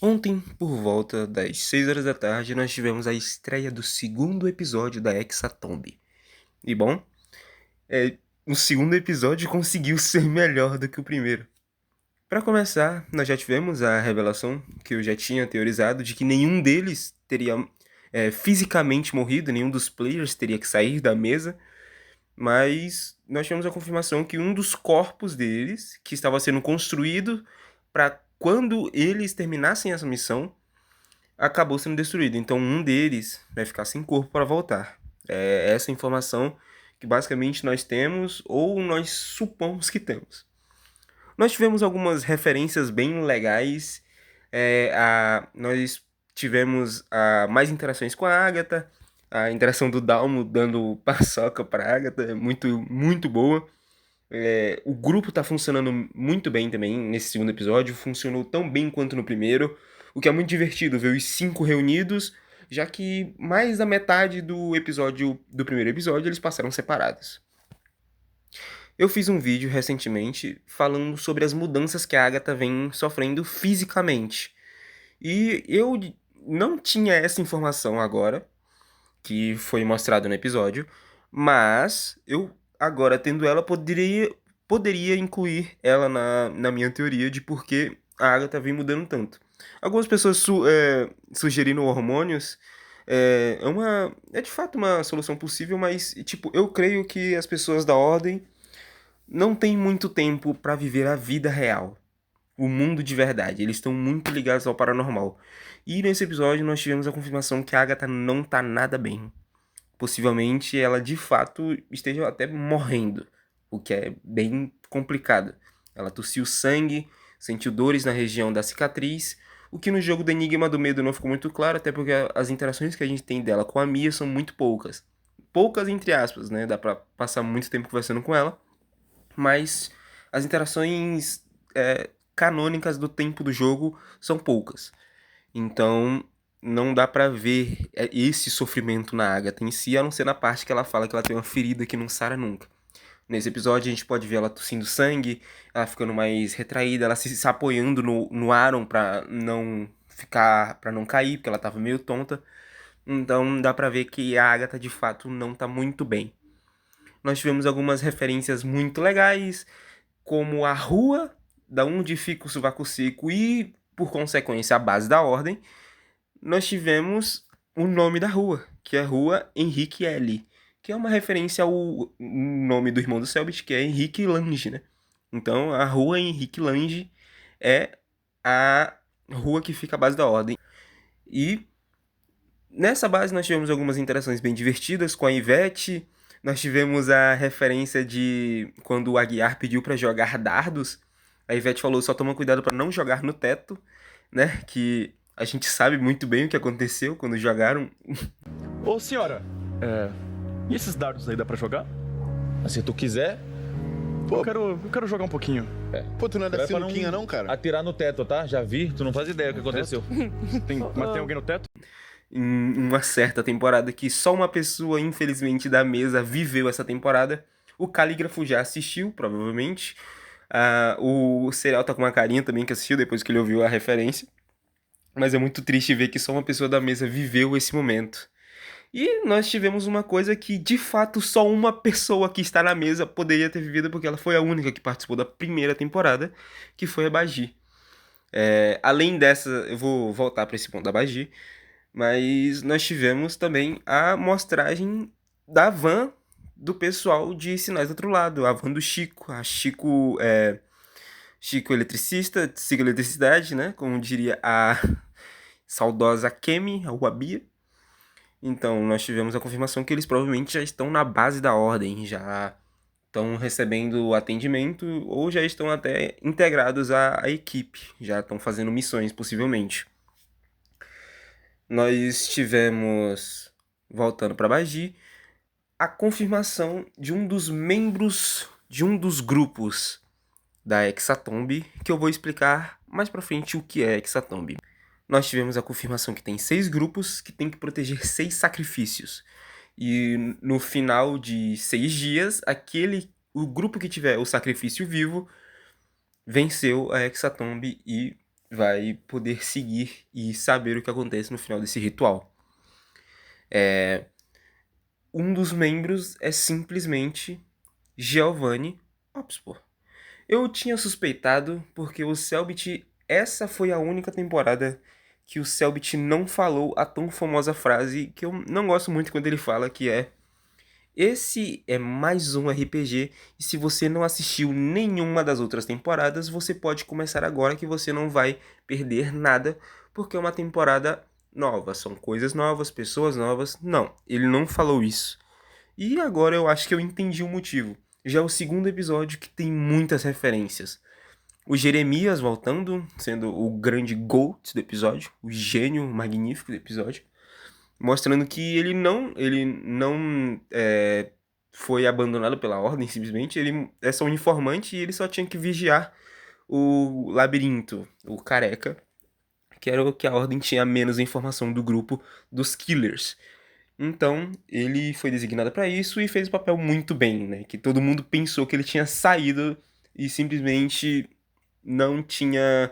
Ontem, por volta das 6 horas da tarde, nós tivemos a estreia do segundo episódio da Hexatomb. E bom, o segundo episódio conseguiu ser melhor do que o primeiro. Para começar, nós já tivemos a revelação que eu já tinha teorizado de que nenhum deles teria fisicamente morrido, nenhum dos players teria que sair da mesa, mas nós tivemos a confirmação que um dos corpos deles, que estava sendo construído para quando eles terminassem essa missão, acabou sendo destruído. Então um deles vai ficar sem corpo para voltar. É essa informação que basicamente nós temos ou nós supomos que temos. Nós tivemos algumas referências bem legais. Nós tivemos mais interações com a Agatha. A interação do Dalmo dando paçoca para a Agatha é muito boa. O grupo tá funcionando muito bem também nesse segundo episódio, funcionou tão bem quanto no primeiro, o que é muito divertido ver os 5 reunidos, já que mais da metade do primeiro episódio eles passaram separados. Eu fiz um vídeo recentemente falando sobre as mudanças que a Agatha vem sofrendo fisicamente. E eu não tinha essa informação agora, que foi mostrado no episódio, mas eu agora tendo ela poderia incluir ela na minha teoria de por que a Agatha vem mudando tanto. Algumas pessoas sugeriram hormônios. É de fato uma solução possível, mas tipo, eu creio que as pessoas da ordem não têm muito tempo para viver a vida real, o mundo de verdade. Eles estão muito ligados ao paranormal. E nesse episódio nós tivemos a confirmação que a Agatha não tá nada bem. Possivelmente ela de fato esteja até morrendo, o que é bem complicado. Ela tossiu sangue, sentiu dores na região da cicatriz, o que no jogo do Enigma do Medo não ficou muito claro, até porque as interações que a gente tem dela com a Mia são muito poucas. Poucas entre aspas, né? Dá pra passar muito tempo conversando com ela, mas as interações canônicas do tempo do jogo são poucas. Então, não dá pra ver esse sofrimento na Agatha em si, a não ser na parte que ela fala que ela tem uma ferida que não sara nunca. Nesse episódio a gente pode ver ela tossindo sangue, ela ficando mais retraída, ela se apoiando no Aaron pra não cair, porque ela tava meio tonta. Então dá pra ver que a Agatha de fato não tá muito bem. Nós tivemos algumas referências muito legais, como a rua da onde fica o Sovaco Seco e, por consequência, a base da ordem. Nós tivemos o nome da rua, que é a Rua Henrique L, que é uma referência ao nome do irmão do Selbit, que é Henrique Lange, né? Então, a Rua Henrique Lange é a rua que fica à base da ordem. E nessa base nós tivemos algumas interações bem divertidas com a Ivete. Nós tivemos a referência de quando o Aguiar pediu para jogar dardos. A Ivete falou: só toma cuidado para não jogar no teto, né? Que a gente sabe muito bem o que aconteceu quando jogaram. Ô senhora, e esses dardos aí dá pra jogar? Se tu quiser, Eu quero jogar um pouquinho. Pô, tu não é da vai pra sinuquinha não, cara? atirar no teto, tá? Já vi, tu não faz ideia do que aconteceu. Mas tem alguém no teto? Em uma certa temporada que só uma pessoa, infelizmente, da mesa viveu essa temporada. O Calígrafo já assistiu, provavelmente. O Serial tá com uma carinha também que assistiu depois que ele ouviu a referência. Mas é muito triste ver que só uma pessoa da mesa viveu esse momento. E nós tivemos uma coisa que, de fato, só uma pessoa que está na mesa poderia ter vivido, porque ela foi a única que participou da primeira temporada, que foi a Bagi. Além dessa, eu vou voltar para esse ponto da Bagi, mas nós tivemos também a mostragem da van do pessoal de Sinais do Outro Lado, a van do Chico. A Chico eletricista, siga eletricidade, né? Como diria a saudosa Kemi, a Wabia. Então, nós tivemos a confirmação que eles provavelmente já estão na base da ordem, já estão recebendo atendimento ou já estão até integrados à equipe, já estão fazendo missões, possivelmente. Nós tivemos, voltando para Bagi, a confirmação de um dos membros de um dos grupos da Hexatomb, que eu vou explicar mais pra frente o que é Hexatomb. Nós tivemos a confirmação que tem 6 grupos que tem que proteger 6 sacrifícios. E no final de 6 dias, o grupo que tiver o sacrifício vivo venceu a Hexatomb e vai poder seguir e saber o que acontece no final desse ritual. Um dos membros é simplesmente Giovanni Obspor. Eu tinha suspeitado porque o Selbit, essa foi a única temporada que o Selbit não falou a tão famosa frase que eu não gosto muito quando ele fala, que é: esse é mais um RPG e se você não assistiu nenhuma das outras temporadas, você pode começar agora que você não vai perder nada, porque é uma temporada nova, são coisas novas, pessoas novas. Não, ele não falou isso. E agora eu acho que eu entendi o motivo. Já é o segundo episódio que tem muitas referências. O Jeremias voltando, sendo o grande GOAT do episódio, o gênio magnífico do episódio, mostrando que ele não foi abandonado pela Ordem, simplesmente. Ele é só um informante e ele só tinha que vigiar o labirinto, o careca, que era o que a Ordem tinha menos informação do grupo dos Killers. Então, ele foi designado para isso e fez o papel muito bem, né? Que todo mundo pensou que ele tinha saído e simplesmente não tinha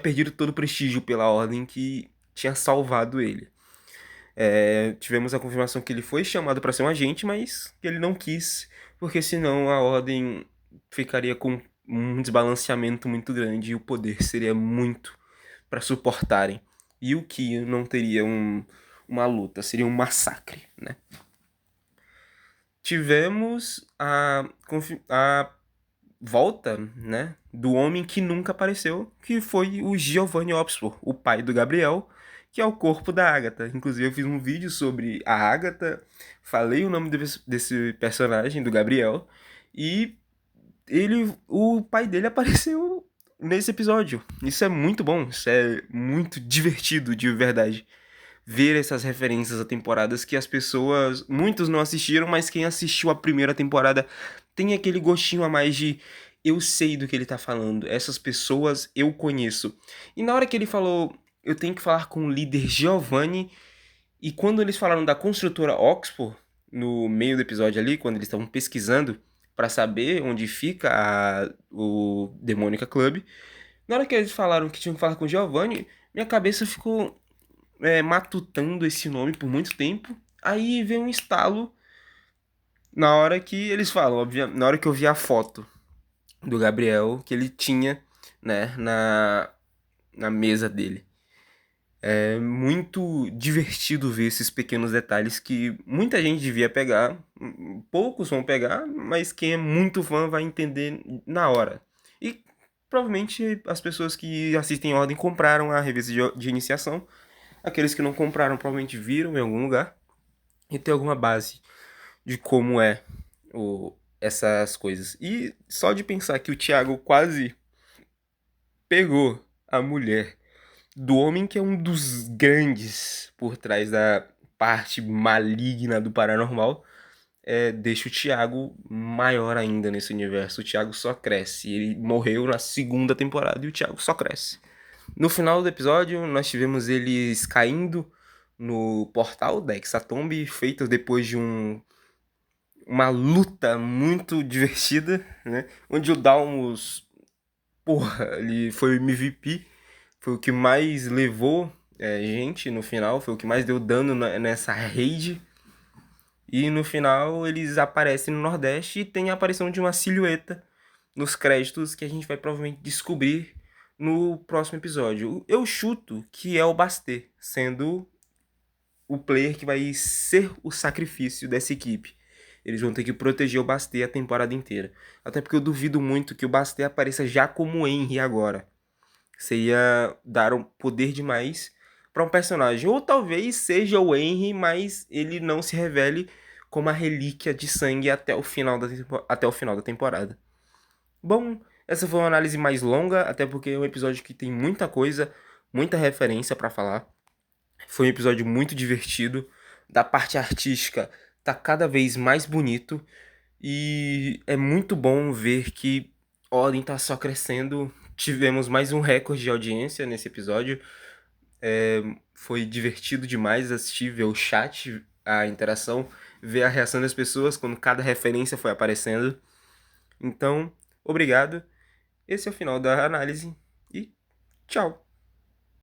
perdido todo o prestígio pela Ordem que tinha salvado ele. Tivemos a confirmação que ele foi chamado para ser um agente, mas que ele não quis, porque senão a Ordem ficaria com um desbalanceamento muito grande e o poder seria muito para suportarem. E o que não teria uma luta, seria um massacre, né? Tivemos a volta, né, do homem que nunca apareceu, que foi o Giovanni Obspor, o pai do Gabriel, que é o corpo da Agatha. Inclusive eu fiz um vídeo sobre a Agatha, falei o nome desse personagem, do Gabriel, e o pai dele apareceu nesse episódio. Isso é muito bom, isso é muito divertido de verdade. Ver essas referências a temporadas que as pessoas, muitos não assistiram, mas quem assistiu a primeira temporada tem aquele gostinho a mais de eu sei do que ele tá falando, essas pessoas eu conheço. E na hora que ele falou, eu tenho que falar com o líder Giovanni, e quando eles falaram da construtora Oxford, no meio do episódio ali, quando eles estavam pesquisando pra saber onde fica o Demônica Club, na hora que eles falaram que tinham que falar com o Giovanni, minha cabeça ficou matutando esse nome por muito tempo. Aí veio um estalo na hora que eles falam, na hora que eu vi a foto do Gabriel que ele tinha, né, na mesa dele. É muito divertido ver esses pequenos detalhes que muita gente devia pegar, poucos vão pegar, mas quem é muito fã vai entender na hora. E provavelmente as pessoas que assistem em ordem compraram a revista de iniciação. Aqueles que não compraram provavelmente viram em algum lugar e tem alguma base de como é essas coisas. E só de pensar que o Thiago quase pegou a mulher do homem que é um dos grandes por trás da parte maligna do paranormal, deixa o Thiago maior ainda nesse universo. O Thiago só cresce. Ele morreu na segunda temporada e o Thiago só cresce. No final do episódio, nós tivemos eles caindo no portal da Hexatombe, feito depois de uma luta muito divertida, né? Onde o Dalmus, porra, ele foi o MVP, foi o que mais levou gente no final, foi o que mais deu dano nessa raid. E no final eles aparecem no Nordeste e tem a aparição de uma silhueta nos créditos que a gente vai provavelmente descobrir no próximo episódio. Eu chuto que é o Bastet, sendo o player que vai ser o sacrifício dessa equipe. Eles vão ter que proteger o Bastet a temporada inteira. Até porque eu duvido muito que o Bastet apareça já como Henry agora. Seria dar um poder demais para um personagem. Ou talvez seja o Henry, mas ele não se revele como a relíquia de sangue até o final da temporada. Bom, essa foi uma análise mais longa, até porque é um episódio que tem muita coisa, muita referência para falar. Foi um episódio muito divertido. Da parte artística, tá cada vez mais bonito. E é muito bom ver que Ordem tá só crescendo. Tivemos mais um recorde de audiência nesse episódio. Foi divertido demais assistir, ver o chat, a interação, ver a reação das pessoas quando cada referência foi aparecendo. Então, obrigado. Esse é o final da análise e Tchau!